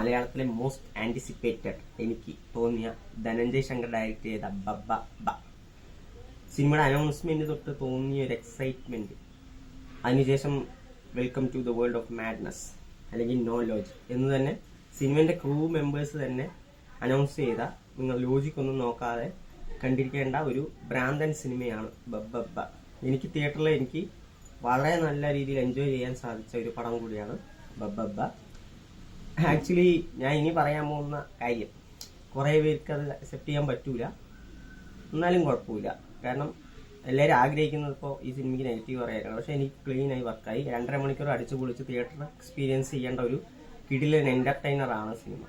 മലയാളത്തിലെ most anticipated എനിക്ക് തോന്നിയ ധനഞ്ജയ് ശങ്കർ ഡയറക്ട് ചെയ്ത ബബ്ബ ബ സിനിമയുടെ അനൗൺസ്മെന്റ് തൊട്ട് തോന്നിയ ഒരു എക്സൈറ്റ്മെന്റ്, അതിനുശേഷം welcome to the world of madness അല്ലെങ്കിൽ നോ ലോജിക് എന്ന് തന്നെ സിനിമയുടെ ക്രൂ മെമ്പേഴ്സ് തന്നെ അനൗൺസ് ചെയ്ത, നിങ്ങൾ ലോജിക് ഒന്നും നോക്കാതെ കണ്ടിരിക്കേണ്ട ഒരു ഭ്രാന്തൻ സിനിമയാണ് ബബ്ബ ബ. എനിക്ക് തിയേറ്ററിൽ എനിക്ക് വളരെ നല്ല രീതിയിൽ എൻജോയ് ചെയ്യാൻ സാധിച്ച ഒരു പടം കൂടിയാണ് ബബ്ബ ബ. ആക്ച്വലി ഞാൻ ഇനി പറയാൻ പോകുന്ന കാര്യം കുറേ പേർക്ക് അത് അക്സെപ്റ്റ് ചെയ്യാൻ പറ്റൂല, എന്നാലും കുഴപ്പമില്ല. കാരണം എല്ലാവരും ആഗ്രഹിക്കുന്നത് ഇപ്പോൾ ഈ സിനിമയ്ക്ക് നെഗറ്റീവ് പറയാനാണ്. പക്ഷെ എനിക്ക് ക്ലീൻ ആയി വർക്കായി 2.5 മണിക്കൂർ അടിച്ചു പൊളിച്ച് തിയേറ്ററിൽ എക്സ്പീരിയൻസ് ചെയ്യേണ്ട ഒരു കിടിലൻ എന്റർടൈനറാണ് സിനിമ.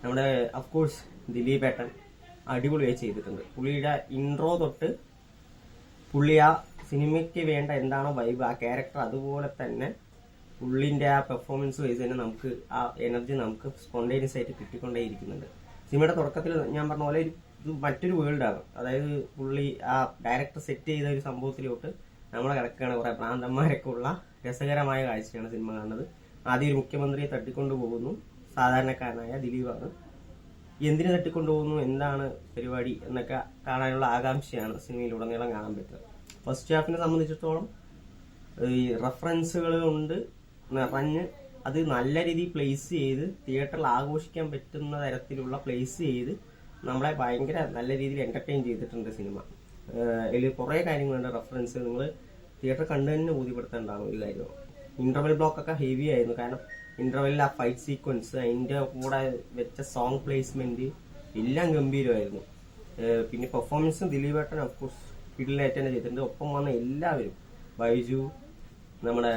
നമ്മുടെ അഫ്കോഴ്സ് ദിലീപ് ഏട്ടൻ അടിപൊളിയായി ചെയ്തിട്ടുണ്ട്. പുള്ളിയുടെ ഇൻട്രോ തൊട്ട് പുള്ളി ആ സിനിമയ്ക്ക് വേണ്ട എന്താണോ വൈബ്, ആ ക്യാരക്ടർ അതുപോലെ തന്നെ പുള്ളിന്റെ ആ പെർഫോമൻസ് വൈസ് തന്നെ നമുക്ക് ആ എനർജി നമുക്ക് സ്പോണ്ടേനിയസ് ആയിട്ട് കിട്ടിക്കൊണ്ടേയിരിക്കുന്നുണ്ട്. സിനിമയുടെ തുടക്കത്തിൽ ഞാൻ പറഞ്ഞ പോലെ ഇത് മറ്റൊരു വേൾഡാണ്. അതായത് പുള്ളി ആ ഡയറക്ടർ സെറ്റ് ചെയ്ത ഒരു സംഭവത്തിലോട്ട് നമ്മളെ കിടക്കുകയാണ്. കുറെ പ്രാന്തന്മാരൊക്കെ ഉള്ള രസകരമായ കാഴ്ചയാണ് സിനിമ കാണുന്നത്. ആദ്യം ഒരു മുഖ്യമന്ത്രിയെ തട്ടിക്കൊണ്ടു പോകുന്നു, സാധാരണക്കാരനായ ദിലീപാണ്. എന്തിനു തട്ടിക്കൊണ്ടുപോകുന്നു, എന്താണ് പരിപാടി എന്നൊക്കെ കാണാനുള്ള ആകാംക്ഷയാണ് സിനിമയിലുടനീളം കാണാൻ പറ്റുന്നത്. ഫസ്റ്റ് ഹാഫിനെ സംബന്ധിച്ചിടത്തോളം ഈ റെഫറൻസുകൾ കൊണ്ട് നിറഞ്ഞ് അത് നല്ല രീതിയിൽ പ്ലേസ് ചെയ്ത് തിയേറ്ററിൽ ആഘോഷിക്കാൻ പറ്റുന്ന തരത്തിലുള്ള പ്ലേസ് ചെയ്ത് നമ്മളെ ഭയങ്കര നല്ല രീതിയിൽ എന്റർടൈൻ ചെയ്തിട്ടുണ്ട് സിനിമ. ഇതിൽ കുറേ കാര്യങ്ങളുണ്ട് റെഫറൻസ്. നിങ്ങൾ തിയേറ്റർ കണ്ടു തന്നെ ബോധ്യപ്പെടുത്തേണ്ടതാണ് ഒരു കാര്യം. ഇന്റർവെൽ ബ്ലോക്ക് ഒക്കെ ഹെവി ആയിരുന്നു. കാരണം ഇന്റർവെല്ലിൽ ആ ഫൈറ്റ് സീക്വൻസ്, അതിന്റെ കൂടെ വെച്ച സോങ് പ്ലേസ്മെന്റ് എല്ലാം ഗംഭീരമായിരുന്നു. പിന്നെ പെർഫോമൻസും ദിലീപേട്ടൻ ഓഫ്കോഴ്സ് കിടിലായിട്ട് തന്നെ ചെയ്തിട്ടുണ്ട്. ഒപ്പം വന്ന എല്ലാവരും, ബൈജു, നമ്മുടെ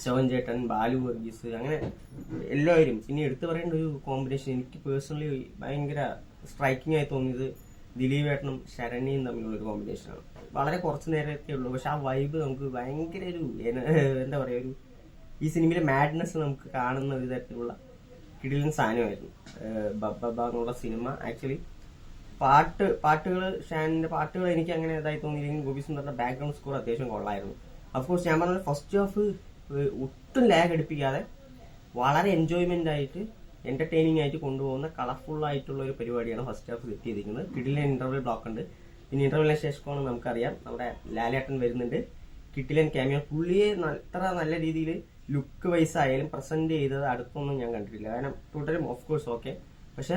ശോഭൻ ചേട്ടൻ, ബാലു വർഗീസ്, അങ്ങനെ എല്ലാവരും. പിന്നെ എടുത്തു പറയേണ്ട ഒരു കോമ്പിനേഷൻ എനിക്ക് പേഴ്സണലി ഭയങ്കര സ്ട്രൈക്കിംഗ് ആയി തോന്നിയത് ദിലീപേട്ടനും ശരണ്യയും തമ്മിലുള്ള ഒരു കോമ്പിനേഷനാണ്. വളരെ കുറച്ച് നേരമൊക്കെ ഉള്ളൂ, പക്ഷെ ആ വൈബ് നമുക്ക് ഭയങ്കര ഒരു എന്താ പറയുക, ഒരു ഈ സിനിമയിലെ മാഡ്നെസ് നമുക്ക് കാണുന്ന ഒരു തരത്തിലുള്ള കിടിലൻ സാധനമായിരുന്നു ബബ്ബ ബ എന്നുള്ള സിനിമ. ആക്ച്വലി പാട്ടുകൾ, ഷാനിന്റെ പാട്ടുകൾ എനിക്ക് അങ്ങനെ ഇതായി തോന്നിയില്ലെങ്കിൽ ഗോപി സുന്ദറിന്റെ ബാക്ക്ഗ്രൗണ്ട് സ്കോർ അത്യാവശ്യം കൊള്ളായിരുന്നു. അഫ്കോഴ്സ് ഞാൻ പറഞ്ഞ ഫസ്റ്റ് ഹാഫ് ഒട്ടും ലാഗ് അടുപ്പിക്കാതെ വളരെ എൻജോയ്മെന്റ് ആയിട്ട് എന്റർടൈനിങ് ആയിട്ട് കൊണ്ടുപോകുന്ന കളർഫുൾ ആയിട്ടുള്ള ഒരു പരിപാടിയാണ് ഫസ്റ്റ് ഹാഫ് സെറ്റ് ചെയ്തിരിക്കുന്നത്. കിടിലൻ ഇന്റർവെൽ ബ്ലോക്ക് ഉണ്ട്. പിന്നെ ഇന്റർവെലിന് ശേഷമാണ് നമുക്കറിയാം നമ്മുടെ ലാലേട്ടൻ വരുന്നുണ്ട്. കിടിലൻ ക്യാമിയോ. പുള്ളിയെ അത്ര നല്ല രീതിയിൽ ലുക്ക് വൈസ് ആയാലും പ്രസന്റ് ചെയ്തത് അടുത്തൊന്നും ഞാൻ കണ്ടിട്ടില്ല. കാരണം ടോട്ടലും ഓഫ് കോഴ്സ് ഓക്കെ, പക്ഷെ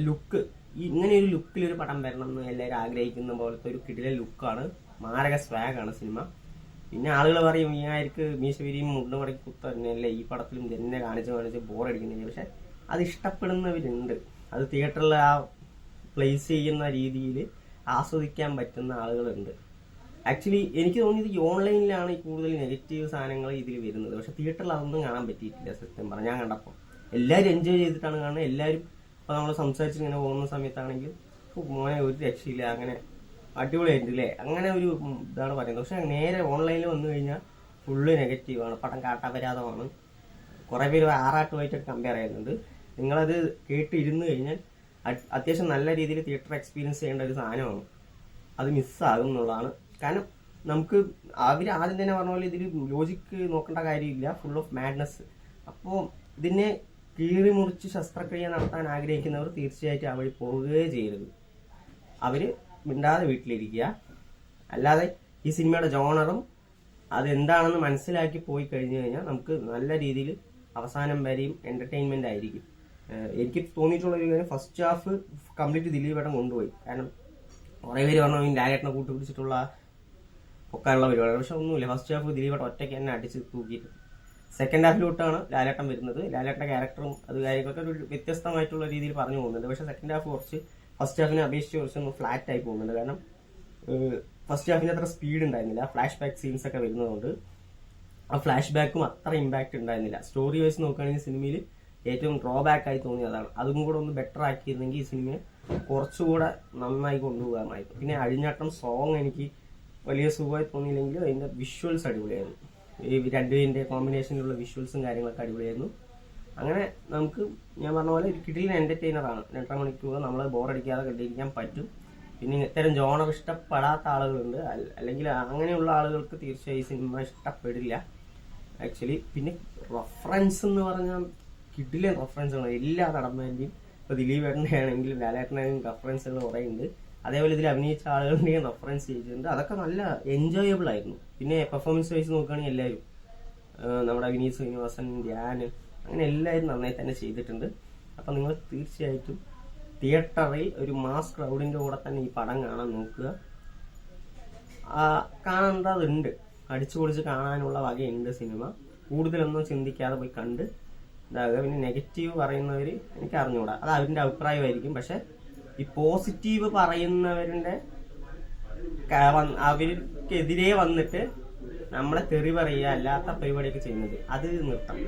ലുക്ക് ഇങ്ങനെ ഒരു ലുക്കിൽ ഒരു പടം വരണം എന്ന് എല്ലാവരും ആഗ്രഹിക്കുന്ന പോലത്തെ ഒരു കിടിലൻ ലുക്കാണ്. മാരക സ്വാഗാണ് സിനിമ. പിന്നെ ആളുകൾ പറയും ഈ ആർക്ക് മീശവിരിയും മുണ്ടുമടക്കി കുത്തല്ലേ ഈ പടത്തിലും തന്നെ കാണിച്ച് ബോറടിക്കുന്നില്ല. പക്ഷെ അത് ഇഷ്ടപ്പെടുന്നവരുണ്ട്. അത് തിയേറ്ററിൽ ആ പ്ലേസ് ചെയ്യുന്ന രീതിയിൽ ആസ്വദിക്കാൻ പറ്റുന്ന ആളുകളുണ്ട്. ആക്ച്വലി എനിക്ക് തോന്നിയത് ഈ ഓൺലൈനിലാണ് ഈ കൂടുതൽ നെഗറ്റീവ് സാധനങ്ങൾ ഇതിൽ വരുന്നത്. പക്ഷെ തിയേറ്ററിൽ അതൊന്നും കാണാൻ പറ്റിയിട്ടില്ല. സത്യം പറഞ്ഞാൽ ഞാൻ കണ്ടപ്പോൾ എല്ലാവരും എൻജോയ് ചെയ്തിട്ടാണ് കാണുന്നത്. എല്ലാവരും ഇപ്പോൾ നമ്മൾ സംസാരിച്ച് ഇങ്ങനെ പോകുന്ന സമയത്താണെങ്കിൽ മോനെ ഒരു രക്ഷയില്ല, അങ്ങനെ അടിപൊളിയായിട്ടില്ലേ, അങ്ങനെ ഒരു ഇതാണ് പറയുന്നത്. പക്ഷെ നേരെ ഓൺലൈനിൽ വന്നു കഴിഞ്ഞാൽ ഫുള്ള് നെഗറ്റീവാണ്. പടം കാട്ടാപരാധമാണ്. കുറെ പേര് ആറാട്ടുമായിട്ടൊക്കെ കമ്പയർ ചെയ്യുന്നുണ്ട്. നിങ്ങളത് കേട്ട് ഇരുന്ന് കഴിഞ്ഞാൽ അത്യാവശ്യം നല്ല രീതിയിൽ തിയേറ്റർ എക്സ്പീരിയൻസ് ചെയ്യേണ്ട ഒരു സാധനമാണ്. അത് മിസ്സാകും എന്നുള്ളതാണ്. കാരണം നമുക്ക് അവർ ആദ്യം തന്നെ പറഞ്ഞ പോലെ ഇതിൽ ലോജിക്ക് നോക്കേണ്ട കാര്യമില്ല, ഫുൾ ഓഫ് മാഡ്നസ്. അപ്പോൾ ഇതിനെ കീറി മുറിച്ച് ശസ്ത്രക്രിയ നടത്താൻ ആഗ്രഹിക്കുന്നവർ തീർച്ചയായിട്ടും ആ വഴി പോവുകയേ ചെയ്യരുത്. അവര് മിണ്ടാതെ വീട്ടിലിരിക്കുക. അല്ലാതെ ഈ സിനിമയുടെ ജോണറും അതെന്താണെന്ന് മനസ്സിലാക്കി പോയി കഴിഞ്ഞു കഴിഞ്ഞാൽ നമുക്ക് നല്ല രീതിയിൽ അവസാനം വരെയും എന്റർടൈൻമെന്റ് ആയിരിക്കും. എനിക്ക് തോന്നിയിട്ടുള്ള ഒരു കാര്യം, ഫസ്റ്റ് ഹാഫ് കംപ്ലീറ്റ് ദിലീപേട്ടൻ കൊണ്ടുപോയി. കാരണം കുറെ പേര് പറഞ്ഞു ലാലേട്ടനെ കൂട്ടുപിടിച്ചിട്ടുള്ള പൊക്കാനുള്ള പരിപാടി. പക്ഷെ ഒന്നുമില്ല, ഫസ്റ്റ് ഹാഫ് ദിലീപേട്ടൻ ഒറ്റയ്ക്ക് തന്നെ അടിച്ച് തൂക്കിയിട്ട് സെക്കൻഡ് ഹാഫിലോട്ടാണ് ലാലേട്ടൻ വരുന്നത്. ലാലേട്ടന്റെ ക്യാരക്ടറും അത് കാര്യങ്ങളൊക്കെ ഒരു വ്യത്യസ്തമായിട്ടുള്ള രീതിയിൽ പറഞ്ഞു പോകുന്നുണ്ട്. പക്ഷെ സെക്കൻഡ് ഹാഫ് കുറച്ച് ഫസ്റ്റ് ഹാഫിനെ അപേക്ഷിച്ച് കുറച്ചൊന്ന് ഫ്ലാറ്റ് ആയി പോകുന്നുണ്ട്. കാരണം ഫസ്റ്റ് ഹാഫിന് അത്ര സ്പീഡ് ഉണ്ടായിരുന്നില്ല. ഫ്ലാഷ് ബാക്ക് സീൻസ് ഒക്കെ വരുന്നതുകൊണ്ട് ആ ഫ്ലാഷ് ബാക്കും അത്ര ഇമ്പാക്ട് ഉണ്ടായിരുന്നില്ല. സ്റ്റോറി വൈസ് നോക്കുകയാണെങ്കിൽ സിനിമയിൽ ഏറ്റവും ഡ്രോബാക്ക് ആയി തോന്നിയതാണ്. അതും കൂടെ ഒന്ന് ബെറ്റർ ആക്കിയിരുന്നെങ്കിൽ ഈ സിനിമയെ കുറച്ചുകൂടെ നന്നായി കൊണ്ടുപോകാമായിരുന്നു. പിന്നെ അഴിഞ്ഞാട്ടം സോങ് എനിക്ക് വലിയ സുഖമായി തോന്നിയില്ലെങ്കിലും അതിന്റെ വിഷ്വൽസ് അടിപൊളിയായിരുന്നു. ഈ രണ്ടുപേരിന്റെ കോമ്പിനേഷനിലുള്ള വിഷ്വൽസും കാര്യങ്ങളൊക്കെ അടിപൊളിയായിരുന്നു. അങ്ങനെ നമുക്ക് ഞാൻ പറഞ്ഞ പോലെ ഒരു കിടിലൻ എന്റർടൈനറാണ്. 2.5 മണിക്കൂർ നമ്മളെ ബോറടിക്കാതെ കണ്ടിരിക്കാൻ പറ്റും. പിന്നെ ഇത്തരം ജോണർ ഇഷ്ടപ്പെടാത്ത ആളുകളുണ്ട്, അല്ലെങ്കിൽ അങ്ങനെയുള്ള ആളുകൾക്ക് തീർച്ചയായും ഈ സിനിമ ഇഷ്ടപ്പെടില്ല ആക്ച്വലി. പിന്നെ റഫറൻസ് എന്ന് പറഞ്ഞാൽ കിഡിലെ റെഫറൻസുകൾ എല്ലാ നടന്മാരുടെയും. ഇപ്പൊ ദിലീപേട്ടൻ്റെ ആണെങ്കിലും ലാലേട്ടനാണെങ്കിലും റെഫറൻസുകൾ കുറേ ഉണ്ട്. അതേപോലെ ഇതിൽ അഭിനയിച്ച ആളുകളുടെയും റെഫറൻസ് ചെയ്തിട്ടുണ്ട്. അതൊക്കെ നല്ല എൻജോയബിൾ ആയിരുന്നു. പിന്നെ പെർഫോമൻസ് വൈസ് നോക്കുകയാണെങ്കിൽ എല്ലാവരും നമ്മുടെ വിനീത് ശ്രീനിവാസൻ, ധ്യാൻ, അങ്ങനെ എല്ലാവരും നന്നായി തന്നെ ചെയ്തിട്ടുണ്ട്. അപ്പം നിങ്ങൾ തീർച്ചയായിട്ടും തിയേറ്ററിൽ ഒരു മാസ് ക്രൗഡിന്റെ കൂടെ തന്നെ ഈ പടം കാണാൻ നോക്കുക. കാണേണ്ടതുണ്ട്, അടിച്ചു പൊളിച്ച് കാണാനുള്ള വകയുണ്ട് സിനിമ. കൂടുതലൊന്നും ചിന്തിക്കാതെ പോയി കണ്ട് ഇതാകുക. പിന്നെ നെഗറ്റീവ് പറയുന്നവർ എനിക്ക് അറിഞ്ഞുകൂടാ, അത് അവരുടെ അഭിപ്രായമായിരിക്കും. പക്ഷെ ഈ പോസിറ്റീവ് പറയുന്നവരുടെ അവർക്കെതിരെ വന്നിട്ട് നമ്മളെ തെറി പറയുക, അല്ലാത്ത പരിപാടിയൊക്കെ ചെയ്യുന്നത് അത് നിർത്തണം.